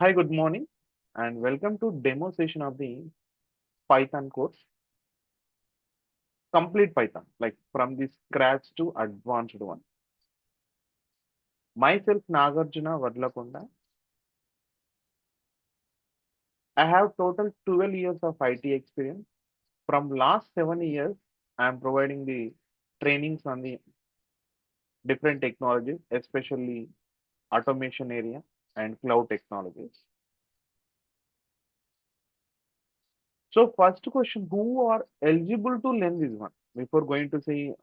Hi, good morning, and welcome to demo session of the Python course, complete Python, like from the scratch to advanced one. Myself, Nagarjuna Vadlakonda. I have total 12 years of IT experience. From last 7 years, I am providing the trainings on the different technologies, especially automation area and cloud technologies. So first question, who are eligible to learn this one? Before going to see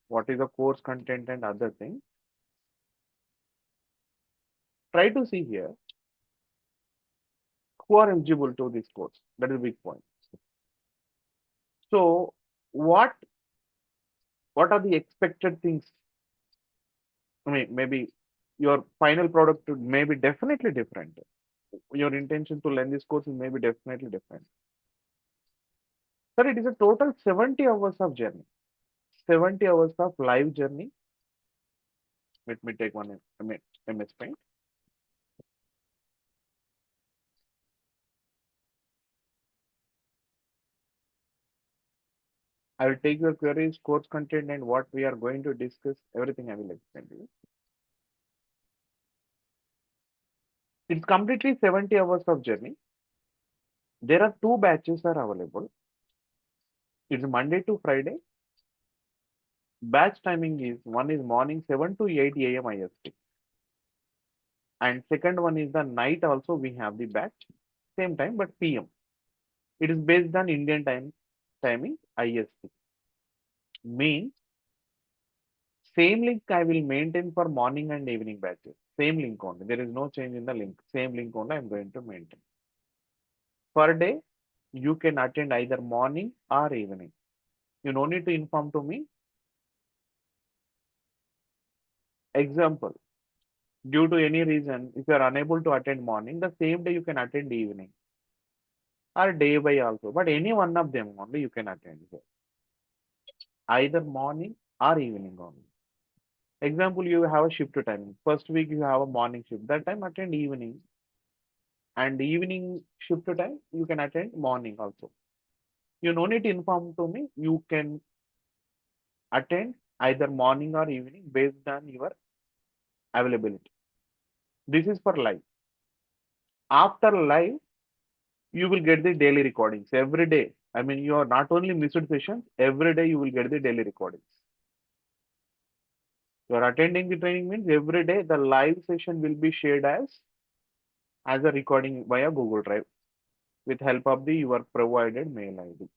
what is the course content and other things, try to see here who are eligible to this course. That is a big point. So what are the expected things? I mean, maybe your final product may be definitely different. Your intention to learn this course is maybe definitely different. Sir, it is a total 70 hours of journey. 70 hours of live journey. Let me take one MS Paint. I will take your queries, course content, and what we are going to discuss. Everything I will explain to you. It's completely 70 hours of journey. There are two batches are available. It's Monday to Friday. Batch timing is one is morning 7 to 8 a.m. IST. And second one is the night also we have the batch. Same time but PM. It is based on Indian timing IST. Means same link I will maintain for morning and evening batches. Same link only. There is no change in the link. Same link only I am going to maintain. Per day, you can attend either morning or evening. You no need to inform to me. Example, due to any reason, if you are unable to attend morning, the same day you can attend evening or day by also. But any one of them only you can attend here, either morning or evening only. Example, you have a shift timing. First week you have a morning shift. That time attend evening, and evening shift time you can attend morning also. You no need to inform to me. You can attend either morning or evening based on your availability. This is for live. After live, you will get the daily recordings every day. I mean, you are not only missed sessions, every day you will get the daily recordings. You are attending the training means every day the live session will be shared as a recording via Google Drive with help of the your provided mail ID.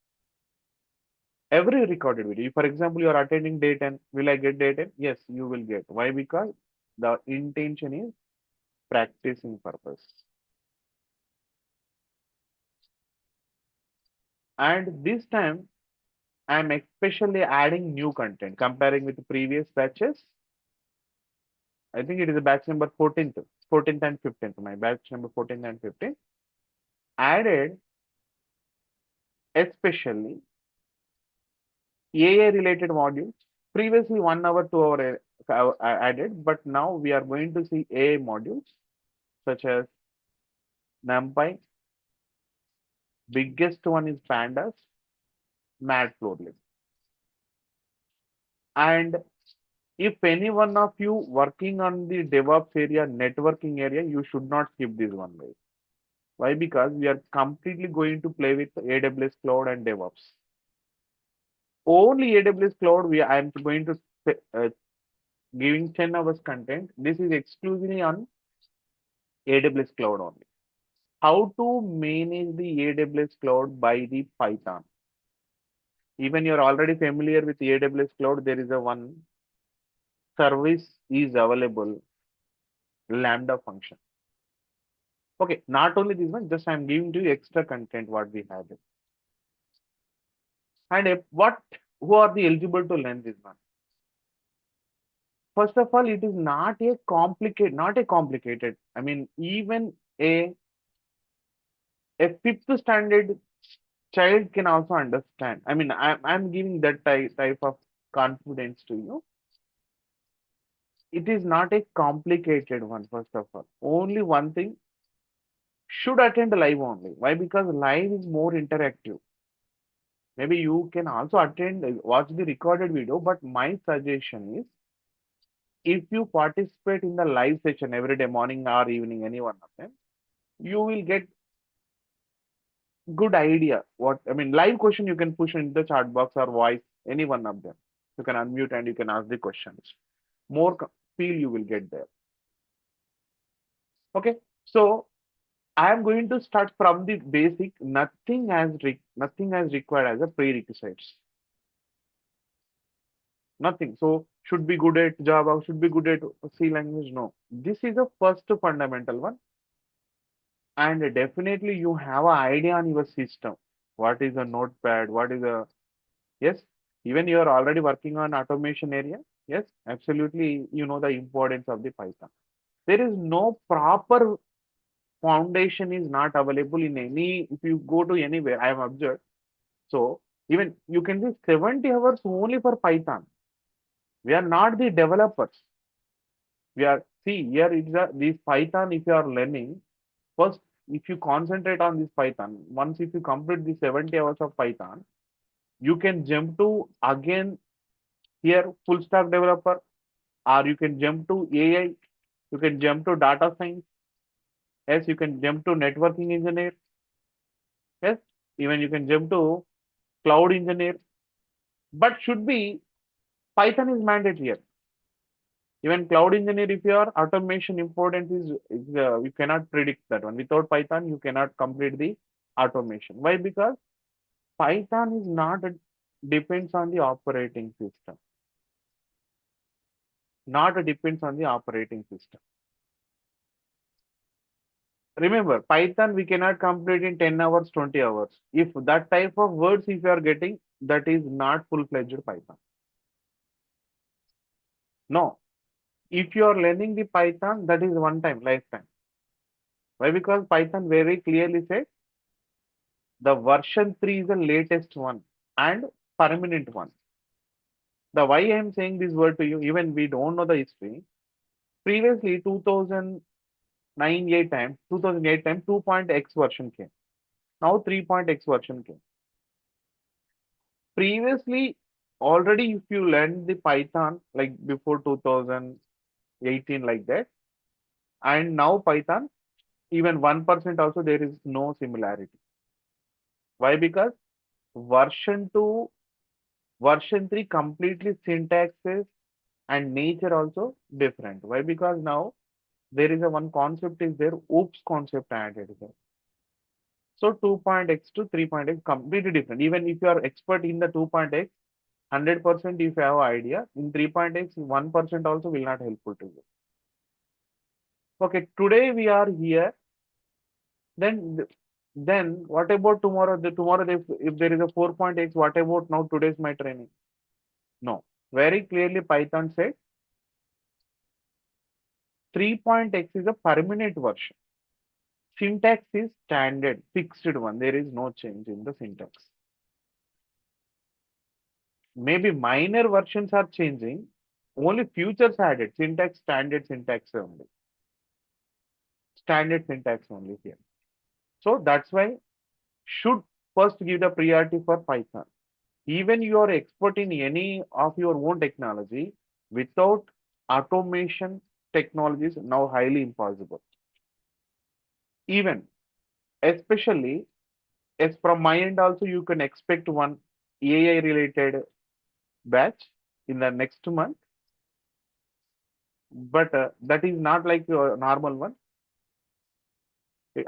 Every recorded video. For example, you are attending day 10. Will I get day 10? Yes, you will get. Why? Because the intention is practicing purpose. And this time I'm especially adding new content comparing with the previous batches. I think it is a batch number 14th and 15th. My batch number 14th and 15th added especially AI related modules. Previously 1 hour, 2 hour added, but now we are going to see AI modules such as NumPy. Biggest one is Pandas, Matplotlib. And if any one of you working on the DevOps area, networking area, you should not skip this one, guys. Why? Because we are completely going to play with AWS Cloud and DevOps. Only AWS Cloud, I am going to uh, giving 10 hours content. This is exclusively on AWS Cloud only. How to manage the AWS Cloud by the Python. Even you're already familiar with AWS Cloud, there is a one service is available, Lambda function. Okay, not only this one, just I'm giving you extra content what we have. And who are the eligible to learn this one? First of all, it is not a complicated. I mean, even a fifth standard child can also understand. I mean, I'm giving that type of confidence to you. It is not a complicated one, first of all. Only one thing, should attend live only. Why? Because live is more interactive. Maybe you can also attend, watch the recorded video, but my suggestion is if you participate in the live session every day, morning or evening, any one of them, you will get good idea. What I mean, live question you can push in the chat box or voice, any one of them. You can unmute and you can ask the questions. More feel you will get there. Okay, so I am going to start from the basic. Nothing as required as a prerequisites. Nothing. So should be good at Java, should be good at C language. No, this is the first fundamental one, and definitely you have an idea on your system. What is a notepad? What is a yes? Even you are already working on automation area. Yes, absolutely. You know the importance of the Python. There is no proper foundation is not available in any. If you go to anywhere, I have observed. So even you can see 70 hours only for Python. We are not the developers. We are see here it's a this Python. If you are learning first, if you concentrate on this Python, once if you complete the 70 hours of Python, you can jump to again here full stack developer, or you can jump to AI, you can jump to data science, yes, you can jump to networking engineer, yes, even you can jump to cloud engineer, but should be Python is mandatory here. Even cloud engineer, if your automation importance is you cannot predict that one. Without Python, you cannot complete the automation. Why? Because Python is not depends on the operating system. Not depends on the operating system. Remember, Python we cannot complete in 10 hours, 20 hours. If that type of words if you are getting, that is not full-fledged Python. No. If you are learning the Python, that is one time, lifetime. Why? Because Python very clearly said the version 3 is the latest one and permanent one. The why I am saying this word to you, even we don't know the history. Previously, 2009, 8 time, 2008 time, 2.x version came. Now 3.x version came. Previously, already if you learn the Python like before 2018 like that, and now Python, even 1% also there is no similarity. Why? Because version 2, version 3 completely syntaxes and nature also different. Why? Because now there is a one concept is there, oops concept added there. So 2.x to 3.x completely different. Even if you are expert in the 2.x, 100% if you have idea, in 3.x, 1% also will not helpful to you. Okay, today we are here. Then what about tomorrow? Tomorrow if there is a 4.x, what about now today's my training? No. Very clearly Python said 3.x is a permanent version. Syntax is standard, fixed one. There is no change in the syntax. Maybe minor versions are changing. Only features added. Syntax, standard syntax only. Standard syntax only here. So that's why should first give the priority for Python. Even you are expert in any of your own technology, without automation technologies now highly impossible. Even, especially, as from my end also, you can expect one AI related batch in the next month, but that is not like your normal one.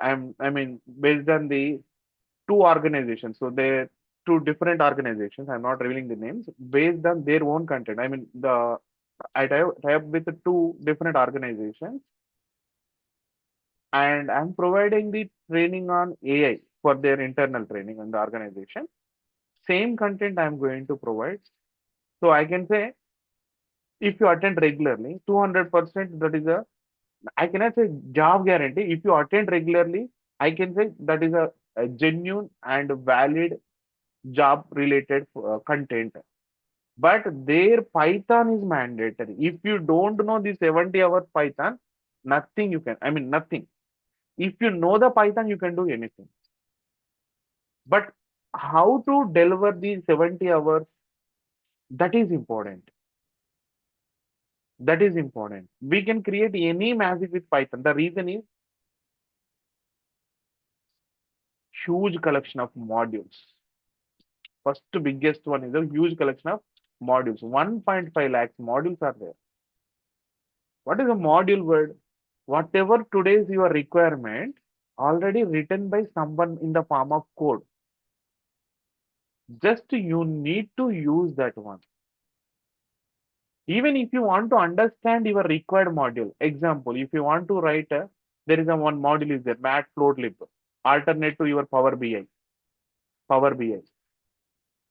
I mean, based on the two organizations. So they're two different organizations. I'm not revealing the names based on their own content. I mean, I tie up with the two different organizations, and I'm providing the training on AI for their internal training in the organization. Same content I'm going to provide. So I can say if you attend regularly, 200% that is I cannot say job guarantee. If you attend regularly, I can say that is a genuine and valid job related content, but their Python is mandatory. If you don't know the 70 hours Python, nothing you can, I mean nothing, If you know the Python, you can do anything. But how to deliver the 70 hours, that is important. That is important. We can create any magic with Python. The reason is huge collection of modules. First biggest one is a huge collection of modules. 1.5 lakhs modules are there. What is a module word? Whatever today's your requirement, already written by someone in the form of code. Just you need to use that one. Even if you want to understand your required module, example, if you want to write there is a one module is there, matplotlib, alternate to your Power BI,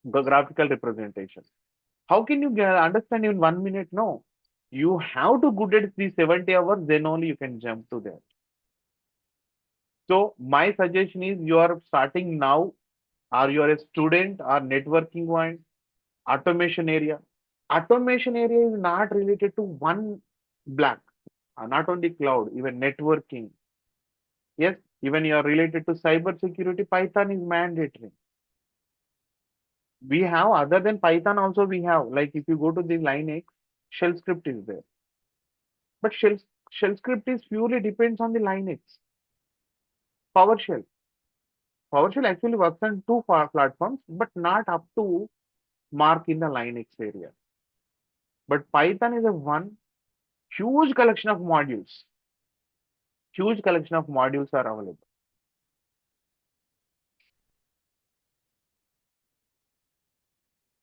the graphical representation. How can you understand in 1 minute? No, you have to good at the 70 hours, then only you can jump to there. So my suggestion is you are starting now, or you are a student or networking one, automation area. Automation area is not related to one black, not only cloud, even networking. Yes, even you are related to cyber security, Python is mandatory. We have other than Python also we have, like if you go to the Linux, shell script is there. But shell script is purely depends on the Linux. PowerShell. PowerShell actually works on two platforms, but not up to mark in the Linux area. But Python is a one huge collection of modules. Huge collection of modules are available.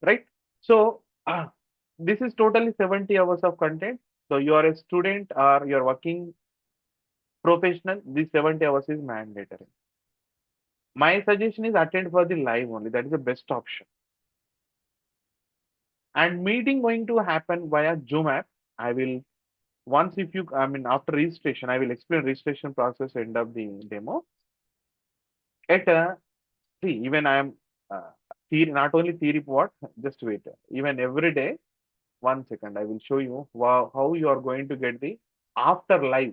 Right? So this is totally 70 hours of content. So you are a student or you're working professional, this 70 hours is mandatory. My suggestion is attend for the live only. That is the best option. And meeting going to happen via Zoom app. I will once if you I mean after registration, I will explain registration process end of the demo. At see, even I am theory, not only theory what, just wait. Even every day, 1 second, I will show you how you are going to get the after live.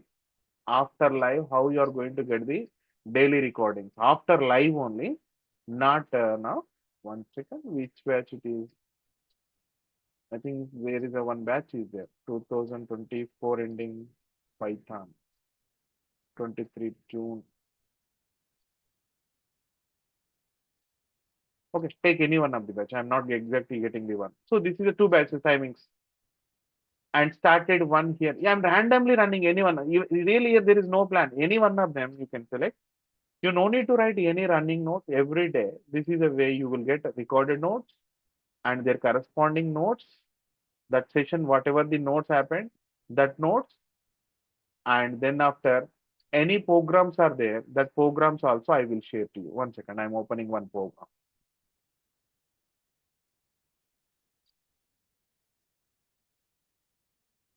After live, how you are going to get the daily recordings. After live only, not now. 1 second, which batch it is? I think there is a one batch is there. 2024 ending Python. 23 June. Okay, take any one of the batch. I'm not exactly getting the one. So this is the two batches timings. And started one here. Yeah, I'm randomly running anyone. Really, there is no plan. Any one of them you can select. You no need to write any running notes every day. This is a way you will get recorded notes and their corresponding notes. That session, whatever the notes happened, that notes, and then after any programs are there, that programs also I will share to you. 1 second, I'm opening one program.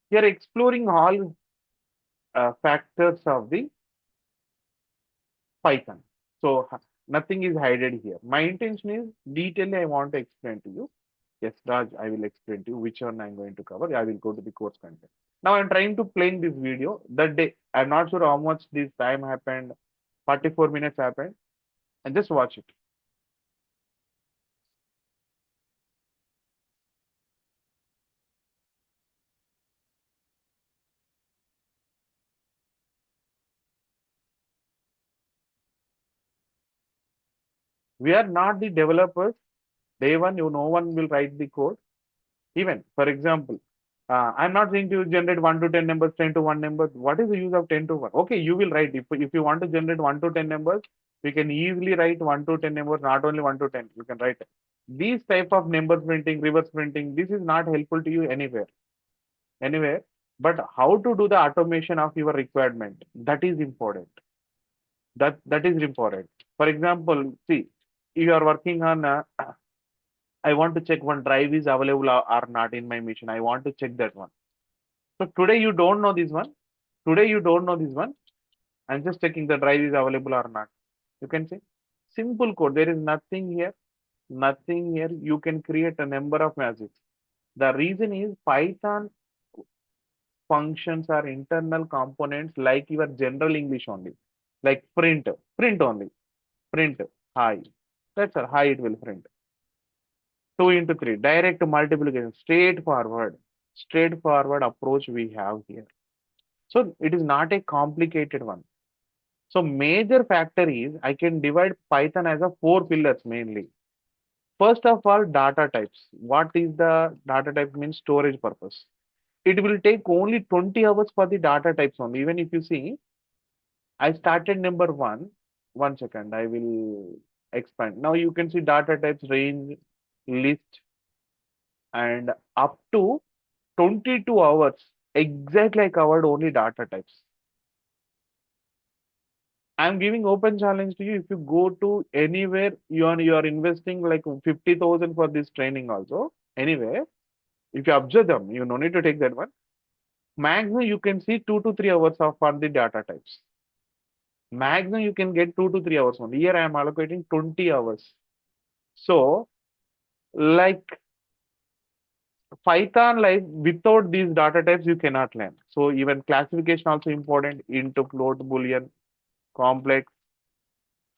Here exploring all factors of the Python. So nothing is hidden here. My intention is detail I want to explain to you. Yes, Raj, I will explain to you which one I'm going to cover. I will go to the course content. Now I'm trying to play this video. That day, I'm not sure how much this time happened. 44 minutes happened. And just watch it. We are not the developers. Day one, you no one will write the code. Even, for example, I'm not saying to generate 1 to 10 numbers, 10 to 1 numbers. What is the use of 10 to 1? Okay, you will write. If you want to generate 1 to 10 numbers, we can easily write 1 to 10 numbers, not only 1 to 10. You can write these type of number printing, reverse printing. This is not helpful to you anywhere. Anywhere. But how to do the automation of your requirement? That is important. That is important. For example, see, you are working on I want to check one drive is available or not in my machine. I want to check that one. So today you don't know this one. Today you don't know this one. I'm just checking the drive is available or not. You can see simple code. There is nothing here. Nothing here. You can create a number of magics. The reason is Python functions are internal components like your general English only. like print only, print, hi. That's all, hi it will print. 2 into 3, direct multiplication, straightforward approach we have here. So it is not a complicated one. So major factor is I can divide Python as a 4 pillars mainly. First of all, data types. What is the data type means storage purpose. It will take only 20 hours for the data types only. Even if you see, I started number one. 1 second, I will expand. Now you can see data types, range, list, and up to 22 hours. Exactly I covered only data types. I'm giving open challenge to you. If you go to anywhere, you are investing like 50,000 for this training also. Anyway, if you observe them, you no need to take that one. Maximum you can see 2 to 3 hours of for the data types. Maximum you can get 2 to 3 hours only. Here I am allocating 20 hours. So like Python, like without these data types, you cannot learn. So even classification also important into float, boolean, complex,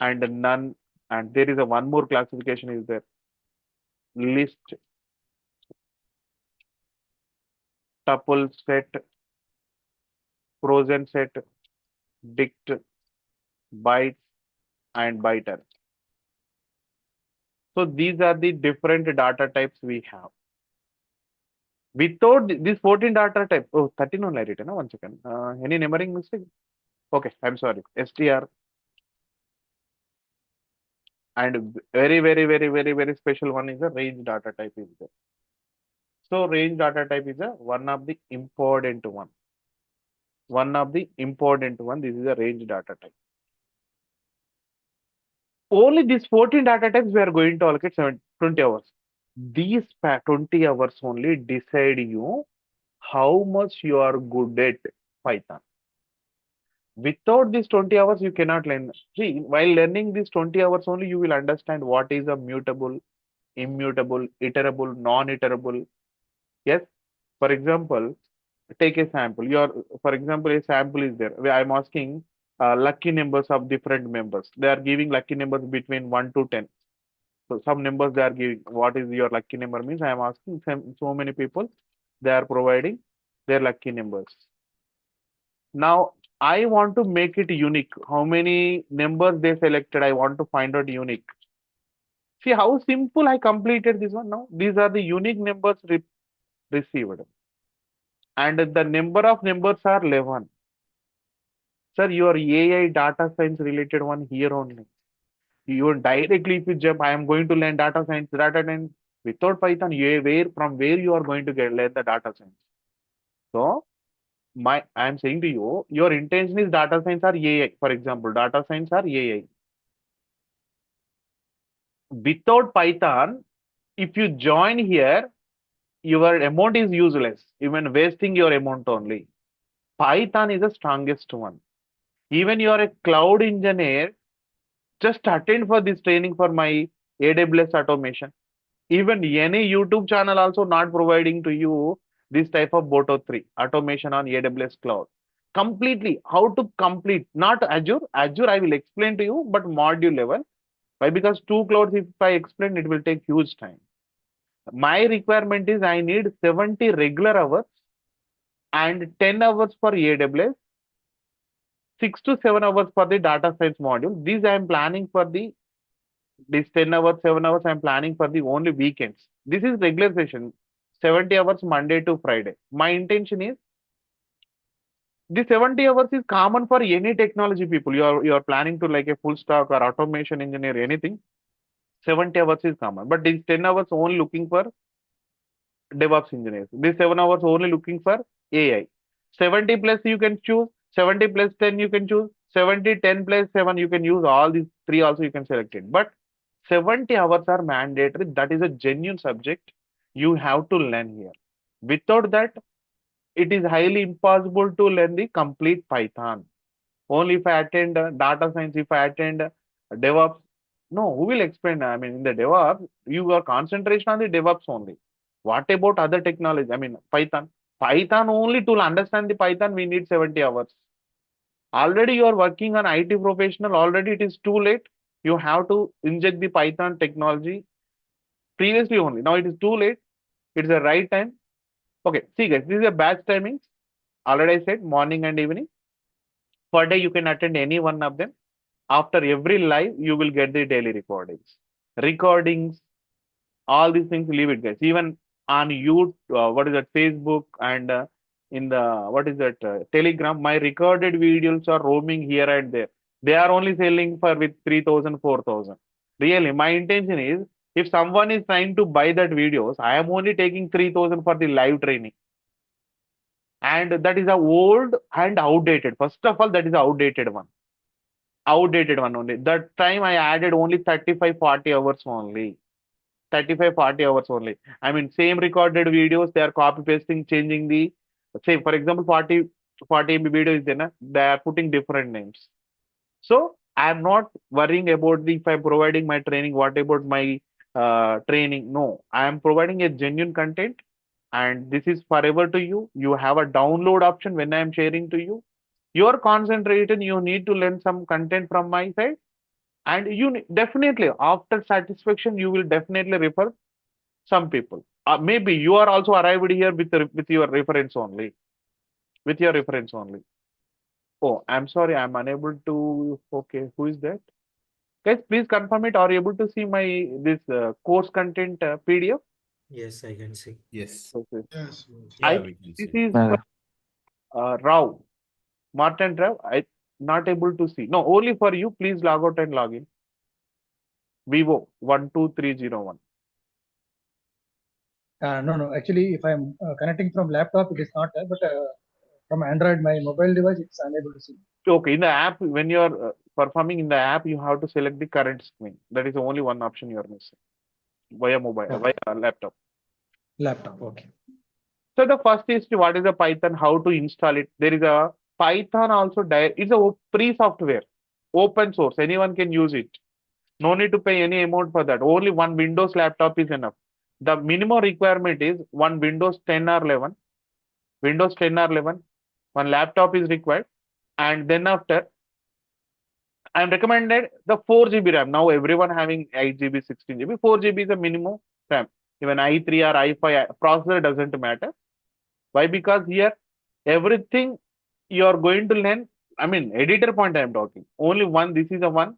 and none. And there is a one more classification is there. List, tuple set, frozen set, dict, bytes, and byter. So these are the different data types we have. Without these 14 data types, oh, 13 only I written, no? 1 second. Any numbering mistake? Okay, I'm sorry. STR and very special one is a range data type is there. So range data type is a one of the important one. One of the important one. This is a range data type. Only these 14 data types we are going to allocate 20 hours. These 20 hours only decide you how much you are good at Python. Without these 20 hours, you cannot learn. See, while learning these 20 hours only, you will understand what is a mutable, immutable, iterable, non-iterable. Yes. For example, take a sample. For example, a sample is there where I'm asking lucky numbers of different members. They are giving lucky numbers between 1 to 10. So some numbers they are giving. What is your lucky number means? I am asking so many people. They are providing their lucky numbers. Now I want to make it unique. How many numbers they selected? I want to find out unique. See how simple I completed this one now. These are the unique numbers received. And the number of numbers are 11. Sir, your AI data science related one here only. You directly if you jump, I am going to learn data science without Python, from where you are going to get learn the data science. So I am saying to you, your intention is data science or AI. For example, data science or AI. Without Python, if you join here, your amount is useless, even wasting your amount only. Python is the strongest one. Even you are a cloud engineer, just attend for this training for my AWS automation. Even any YouTube channel also not providing to you this type of Boto 3 automation on AWS cloud. Completely, how to complete, not Azure. Azure I will explain to you, but module level. Why? Because two clouds, if I explain, it will take huge time. My requirement is I need 70 regular hours and 10 hours for AWS, 6 to 7 hours for the data science module. These I am planning for this 10 hours, 7 hours, I'm planning for the only weekends. This is regular session, 70 hours Monday to Friday. My intention is the 70 hours is common for any technology people. You are planning to like a full stack or automation engineer, anything. 70 hours is common. But these 10 hours only looking for DevOps engineers. These 7 hours only looking for AI. 70 plus you can choose, 70 plus 10 you can choose, 70, 10 plus 7 you can use all these three also you can select it. But 70 hours are mandatory. That is a genuine subject you have to learn here. Without that, it is highly impossible to learn the complete Python. Only if I attend data science, if I attend DevOps, no, who will explain? I mean, in the DevOps, you are concentration on the DevOps only. What about other technology? I mean, Python. Python only to understand the Python, we need 70 hours. Already you are working on IT professional, already it is too late. You have to inject the Python technology previously only. Now it is too late. It's the right time. Okay, see guys, this is a batch timings. Already I said morning and evening. Per day you can attend any one of them. After every live, you will get the daily recordings. Recordings, all these things, leave it, guys. Even on you, what is that, Facebook and in the, what is that, Telegram, my recorded videos are roaming here and there. They are only selling for with 3,000, 4,000. Really, my intention is, if someone is trying to buy that videos, I am only taking 3,000 for the live training. And that is a old and outdated. First of all, that is a outdated one. Outdated one only. That time I added only 35, 40 hours only. 35, 40 hours only. I mean, same recorded videos, they are copy pasting, changing the, say, for example, 40 MB video is there, na? They are putting different names. So I'm not worrying about the, if I'm providing my training, what about my training? No, I am providing a genuine content and this is forever to you. You have a download option when I am sharing to you. You're concentrated, you need to learn some content from my side and you definitely after satisfaction you will definitely refer some people. Maybe you are also arrived here with your reference only. With your reference only. Oh, I'm sorry, I'm unable to. Okay, who is that? Guys, please confirm it. Are you able to see my this course content PDF? Yes, I can see. Yes. Okay. Yes. I Yeah, think we can this see. is for Rao, Martin Rao. I not able to see. No, only for you. Please log out and log in. Vivo 12301. No, no. Actually, if I'm connecting from laptop, it is not there. But from Android, my mobile device, it's unable to see. Okay, in the app, when you are performing in the app, you have to select the current screen. That is the only one option you are missing via mobile, Okay. via laptop. Laptop. Okay. So the first is what is a Python, how to install it. There is a Python also, it's a free software, open source. Anyone can use it. No need to pay any amount for that. Only one Windows laptop is enough. The minimum requirement is one Windows 10 or 11. Windows 10 or 11. One laptop is required. And then after, I'm recommended the 4 GB RAM. Now everyone having 8 GB, 16 GB. 4 GB is the minimum RAM. Even i3 or i5 processor doesn't matter. Why? Because here everything you are going to learn. I mean, editor point I am talking. Only one. This is a one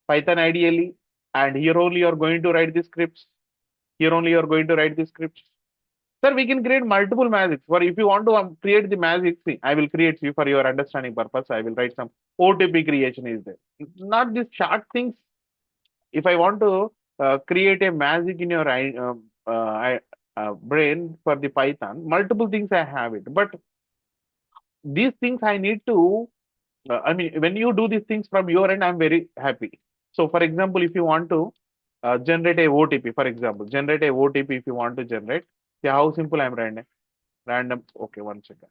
Python ideally, and here only you are going to write the scripts. Here only you are going to write the scripts. Sir, we can create multiple magics. For if you want to create the magic, see, I will create you for your understanding purpose. I will write some OTP creation is there. Not these short things. If I want to create a magic in your brain for the Python, multiple things I have it. But these things I need to, I mean, when you do these things from your end, I'm very happy. So, for example, if you want to generate a OTP, for example, generate a OTP if you want to generate, yeah, how simple I'm random. Random, okay, one second.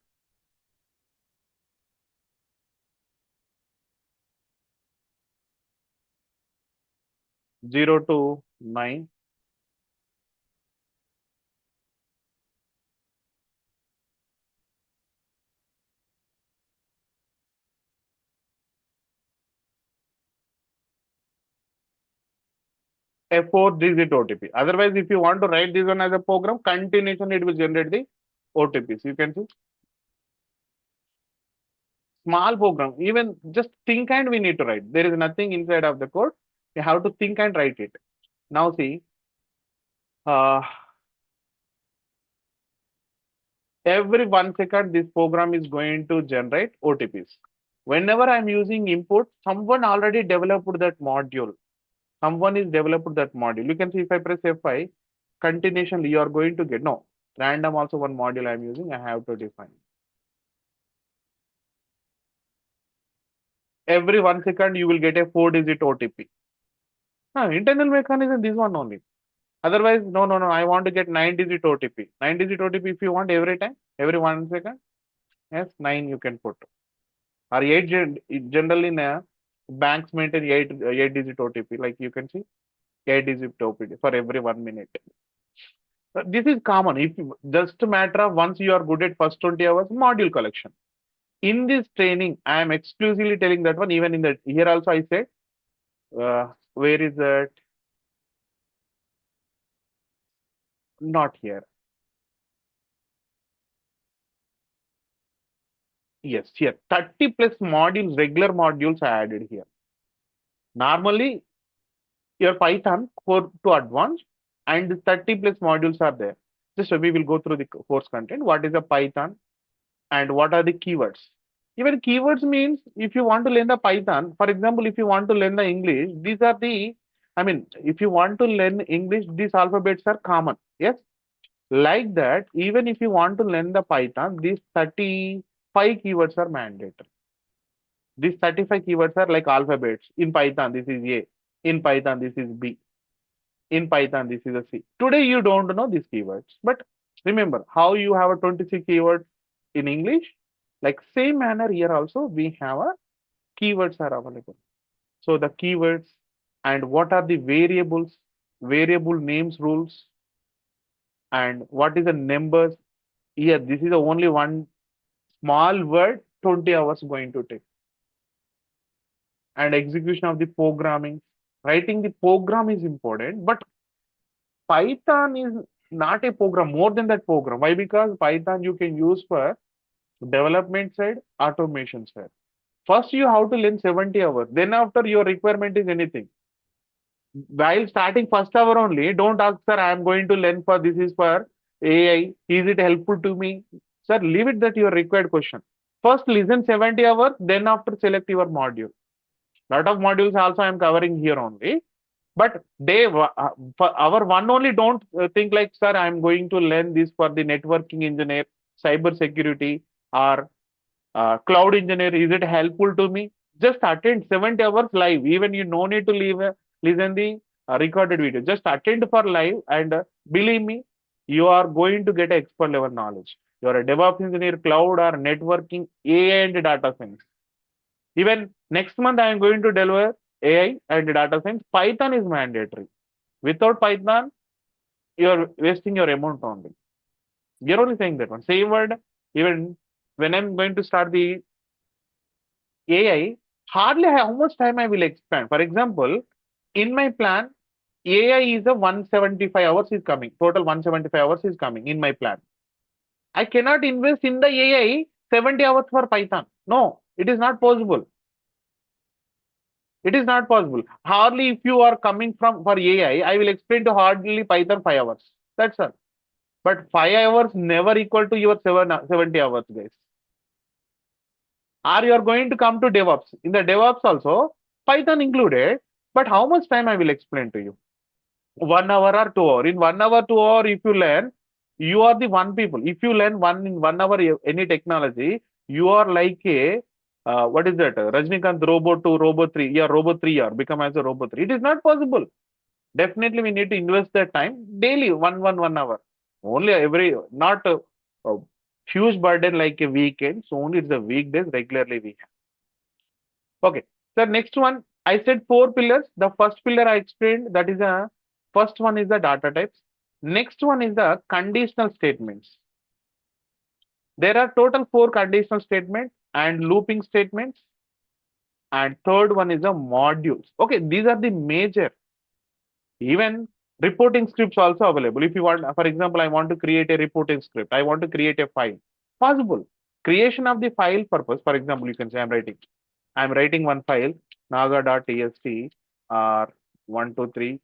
Zero to nine. A 4-digit OTP. Otherwise, if you want to write this one as a program, continuation it will generate the OTPs. You can see small program. Even just think and we need to write. There is nothing inside of the code. You have to think and write it. Now see, uh, every 1 second this program is going to generate OTPs. Whenever I'm using input, someone already developed that module. Someone is developed that module. You can see if I press F5, continuation you are going to get no random also one module I'm using. I have to define. Every 1 second you will get a 4-digit OTP. Internal mechanism this one only. Otherwise, no, no, no. I want to get 9-digit OTP. 9-digit OTP if you want every time, every 1 second. Yes, 9 you can put. Or 8 generally in a banks maintain 8-digit OTP. Like you can see 8-digit OTP for every 1 minute. This is common. If you, just a matter of once you are good at first 20 hours, module collection. In this training, I am exclusively telling that one. Even in the here also I said, where is that? Not here. Yes, here. 30 plus modules, regular modules are added here. Normally, your Python for to advanced and 30 plus modules are there. Just we will go through the course content. What is a Python and what are the keywords? Even keywords means if you want to learn the Python, for example, if you want to learn the English, these are the, I mean, if you want to learn English, these alphabets are common. Yes. Like that, even if you want to learn the Python, these 35 keywords are mandatory. These 35 keywords are like alphabets. In Python, this is A. In Python, this is B. In Python, this is a C. Today, you don't know these keywords. But remember, how you have a 26 keywords in English, like same manner here also, we have a keywords are available. So the keywords and what are the variables, variable names rules, and what is the numbers. Here, this is the only one small word, 20 hours going to take. And execution of the programming. Writing the program is important, but Python is not a program, more than that program. Why? Because Python you can use for development side, automation side. First, you have to learn 70 hours. Then after your requirement is anything. While starting first hour only, don't ask, sir, I am going to learn for this is for AI. Is it helpful to me? Sir, leave it that your required question. First listen 70 hours, then after select your module. Lot of modules also I am covering here only. But they for our one only don't think like, sir, I am going to learn this for the networking engineer, cyber security, or cloud engineer. Is it helpful to me? Just attend 70 hours live. Even you no need to leave listen the recorded video. Just attend for live and believe me, you are going to get expert level knowledge. You are a DevOps engineer, cloud or networking, AI and data science. Even next month, I am going to deliver AI and data science. Python is mandatory. Without Python, you're wasting your amount only. You're only saying that one. Same word, even when I'm going to start the AI, hardly how much time I will expand. For example, in my plan, AI is a 175 hours is coming. Total 175 hours is coming in my plan. I cannot invest in the AI 70 hours for Python. No, it is not possible. It is not possible. Hardly if you are coming from for AI, I will explain to hardly Python 5 hours. That's all. But 5 hours never equal to your 70 hours, guys. Or you are going to come to DevOps. In the DevOps also, Python included. But how much time I will explain to you? 1 hour or 2 hour. In 1 hour, 2 hour, if you learn, you are the one people. If you learn one in 1 hour any technology, you are like a what is that? Rajnikant robot 2, robot 3. Yeah, robot 3 or become as a robot 3. It is not possible. Definitely, we need to invest that time daily, 1 hour. Only every not a huge burden like a weekend. So only it's the weekdays regularly we have. Okay. So next one, I said 4 pillars. The first pillar I explained that is a first one is the data types. Next one is the conditional statements. There are total 4 conditional statements and looping statements. And third one is the modules. Okay, these are the major. Even reporting scripts also available. If you want, for example, I want to create a reporting script. I want to create a file. Possible. Creation of the file purpose. For example, you can say I'm writing one file, naga.txt or 123.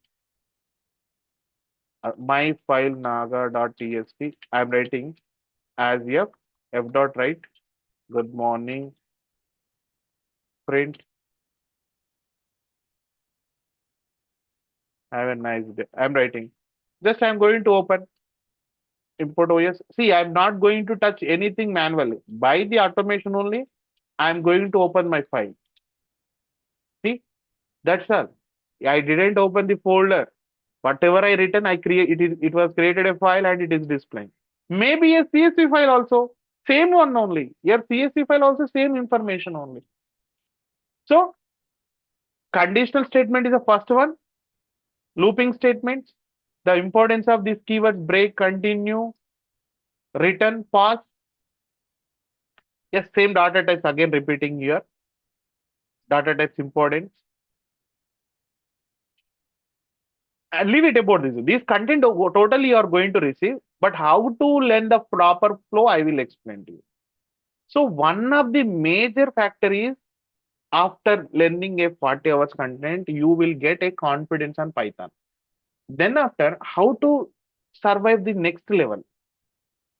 My file naga.txt. I'm writing as f dot write. Good morning. Print. Have a nice day. I'm writing. Just I'm going to open import OS. See, I'm not going to touch anything manually. By the automation only, I'm going to open my file. See, that's all. I didn't open the folder. Whatever I written, I create it was created a file and it is displaying. Maybe a CSV file also. Same one only. Your CSV file also same information only. So conditional statement is the first one. Looping statements. The importance of these keywords break, continue, return, pause. Yes, same data types again repeating here. Data types importance. And leave it about this. This content totally you are going to receive, but how to learn the proper flow, I will explain to you. So one of the major factor is after learning a 40 hours content, you will get a confidence on Python. Then after, how to survive the next level.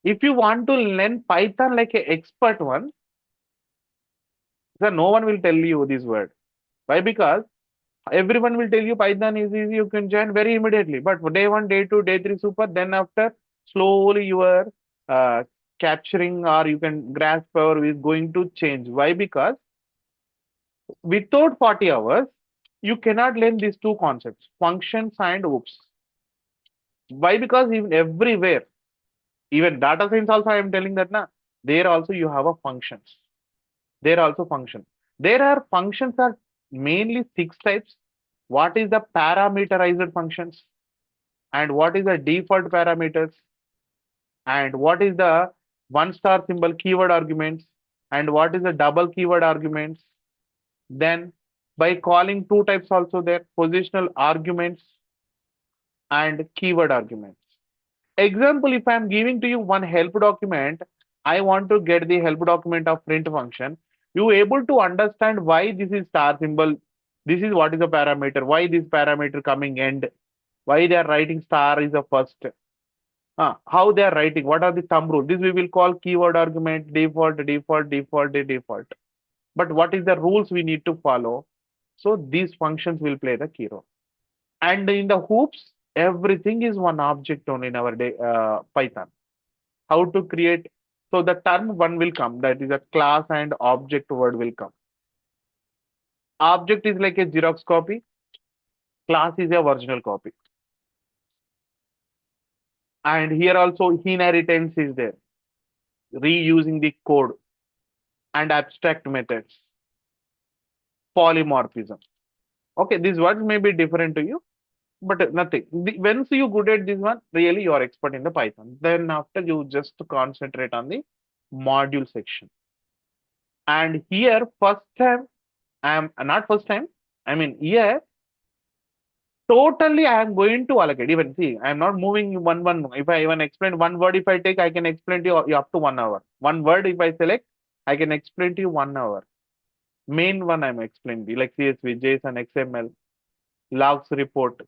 If you want to learn Python like an expert one, then no one will tell you this word. Why? Because everyone will tell you Python is easy, you can join very immediately. But day one, day two, day three, super. Then after, slowly your uh, capturing or you can grasp power is going to change. Why? Because without 40 hours, you cannot learn these two concepts, functions and oops. Why? Because even everywhere, even data science also, I am telling that now, there also you have a functions. There also function. There are functions are mainly six types. What is the parameterized functions? And what is the default parameters? And what is the one star symbol keyword arguments? And what is the double keyword arguments? Then by calling two types also there, positional arguments and keyword arguments. Example, if I am giving to you one help document, I want to get the help document of print function. You able to understand why this is star symbol, this is what is the parameter, why this parameter coming end, why they are writing star is the first, how they are writing, what are the thumb rule. This we will call keyword argument, default, default, default, default. But what is the rules we need to follow? So these functions will play the key role. And in the hoops, everything is one object only in our Python. How to create, so the term one will come, that is a class and object word will come. Object is like a Xerox copy, class is a original copy. And here also inheritance is there, reusing the code and abstract methods, polymorphism. Okay, these words may be different to you, but nothing. Once you good at this one, really you are expert in the Python. Then after you just concentrate on the module section. And here first time, I am not first time, I mean here totally I am going to allocate. Even see, I am not moving one. If I even explain one word, if I take, I can explain to you up to 1 hour. One word, if I select, I can explain to you 1 hour. Main one I'm explaining to you, like CSV, JSON, XML, logs report.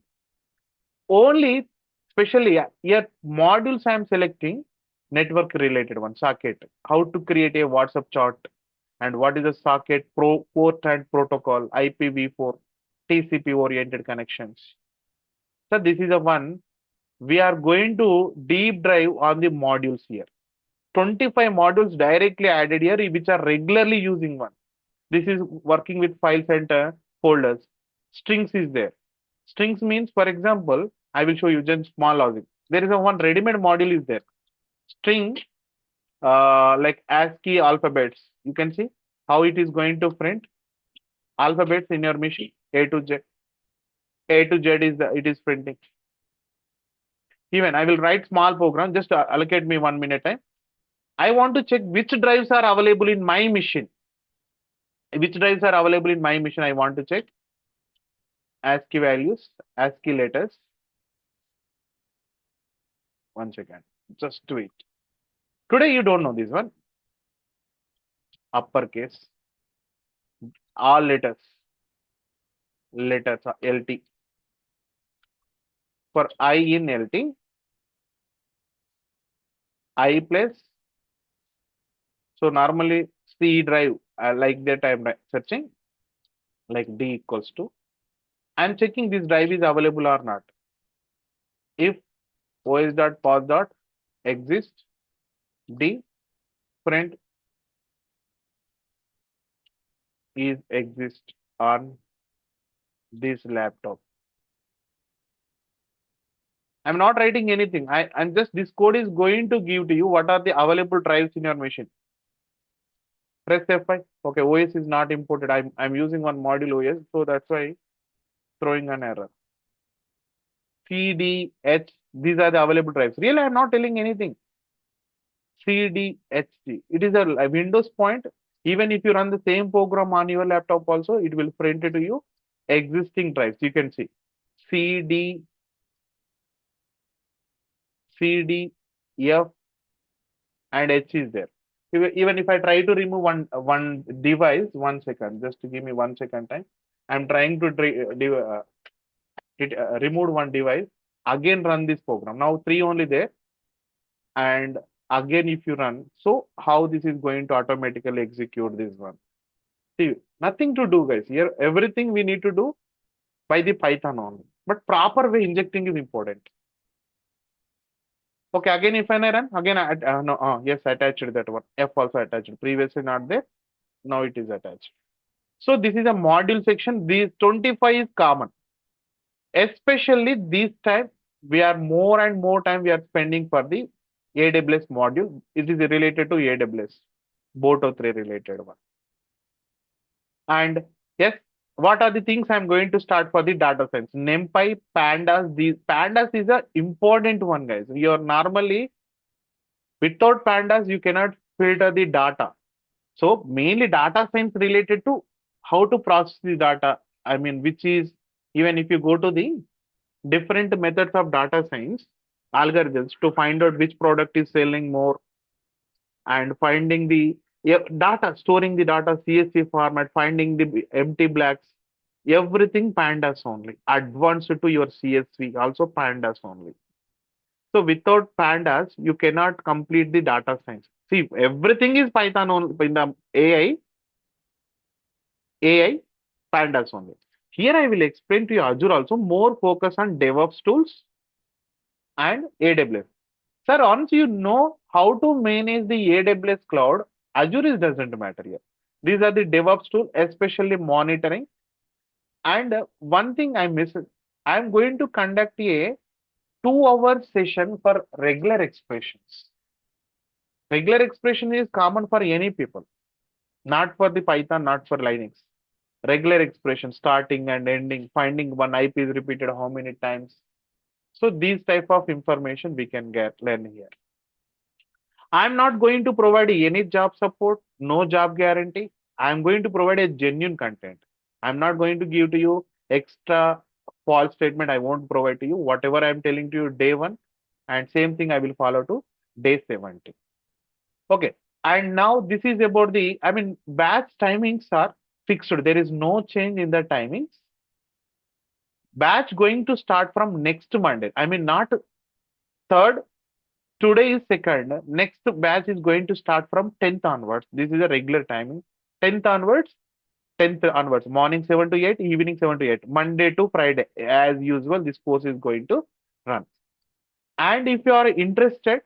Only, especially here modules I'm selecting network related one, socket. How to create a WhatsApp chat and what is a socket port and protocol, IPv4, TCP oriented connections. So this is the one we are going to deep dive on the modules here. 25 modules directly added here, which are regularly using one. This is working with file center folders. Strings is there. Strings means, for example, I will show you just small logic. There is a one ready-made module is there. String, like ASCII alphabets. You can see how it is going to print alphabets in your machine. A to Z. A to Z is it is printing. Even I will write small program. Just allocate me 1 minute time. I want to check which drives are available in my machine. Which drives are available in my machine? I want to check ASCII values, ASCII letters. 1 second. Just wait. Today you don't know this one. Uppercase. All letters are LT. For I in LT, I plus. So normally C drive, like that I'm searching, like D equals to. I'm checking this drive is available or not. If os.pos dot exist D print is exist on this laptop. I'm not writing anything. I'm just this code is going to give to you what are the available drives in your machine. Press F5. Okay, OS is not imported. I'm using one module OS, so that's why throwing an error. CDH, these are the available drives. Really, I'm not telling anything. CDHD. It is a Windows point. Even if you run the same program on your laptop also, it will print to you existing drives. You can see CD, CDF, and H is there. Even if I try to remove one device, 1 second, just to give me 1 second time. I'm trying to remove one device. Again, run this program. Now three only there, and again if you run, so how this is going to automatically execute this one? See, nothing to do, guys. Here, everything we need to do by the Python only. But proper way injecting is important. Okay, again, if I run, again, no, yes, attached that one. F also attached. Previously not there. Now it is attached. So this is a module section. These 25 is common. Especially this time, we are more and more time we are spending for the AWS module. It is related to AWS. Both or three related one. And yes, what are the things I'm going to start for the data science? NumPy, pandas. These pandas is a important one, guys. You're normally without pandas, you cannot filter the data. So mainly data science related to how to process the data. I mean, which is even if you go to the different methods of data science algorithms to find out which product is selling more and finding the data, storing the data CSV format, finding the empty blacks, everything pandas only. Advanced to your CSV, also pandas only. So without pandas, you cannot complete the data science. See, everything is Python only in the AI, pandas only. Here I will explain to you Azure also more focus on DevOps tools and AWS. Sir, once you know how to manage the AWS cloud, Azure is doesn't matter here. These are the DevOps tool, especially monitoring. And one thing I missed, I'm going to conduct a 2 hour session for regular expressions. Regular expression is common for any people, not for the Python, not for Linux. Regular expression, starting and ending, finding one IP is repeated how many times. So these type of information we can learn here. I'm not going to provide any job support, no job guarantee. I'm going to provide a genuine content. I'm not going to give to you extra false statement. I won't provide to you. Whatever I'm telling to you day one, and same thing I will follow to day 70. Okay. And now this is about the, I mean, batch timings are fixed. There is no change in the timings. Batch going to start from next Monday. I mean, not third. Today is second. Next batch is going to start from 10th onwards. This is a regular timing. 10th onwards, 10th onwards. Morning 7 to 8, evening 7 to 8. Monday to Friday. As usual, this course is going to run. And if you are interested,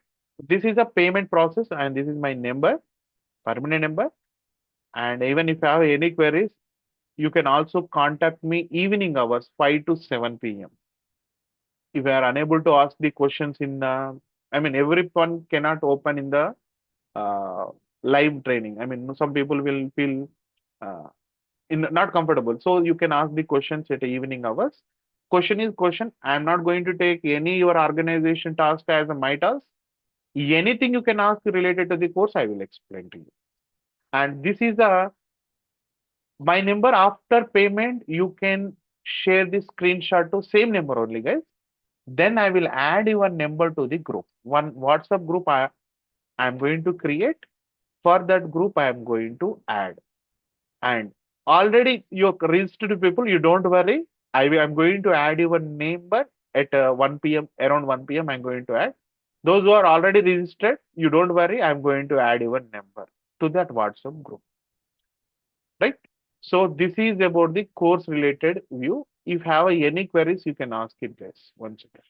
this is a payment process and this is my number, permanent number. And even if you have any queries, you can also contact me evening hours, 5 to 7 p.m. If you are unable to ask the questions in, I mean, everyone cannot open in the uh, live training. I mean, some people will feel uh, not comfortable. So you can ask the questions at evening hours. Question is question. I'm not going to take any your organization task as a my task. Anything you can ask related to the course, I will explain to you. And this is my number after payment. You can share the screenshot to same number only, guys. Then I will add your number to the group. One WhatsApp group I am going to create. For that group, I am going to add. And already you registered people, you don't worry. I'm going to add your number at 1 p.m. Around 1 p.m. I'm going to add. Those who are already registered, you don't worry. I'm going to add your number to that WhatsApp group. Right? So this is about the course related view. If you have any queries, you can ask it, guys. One second.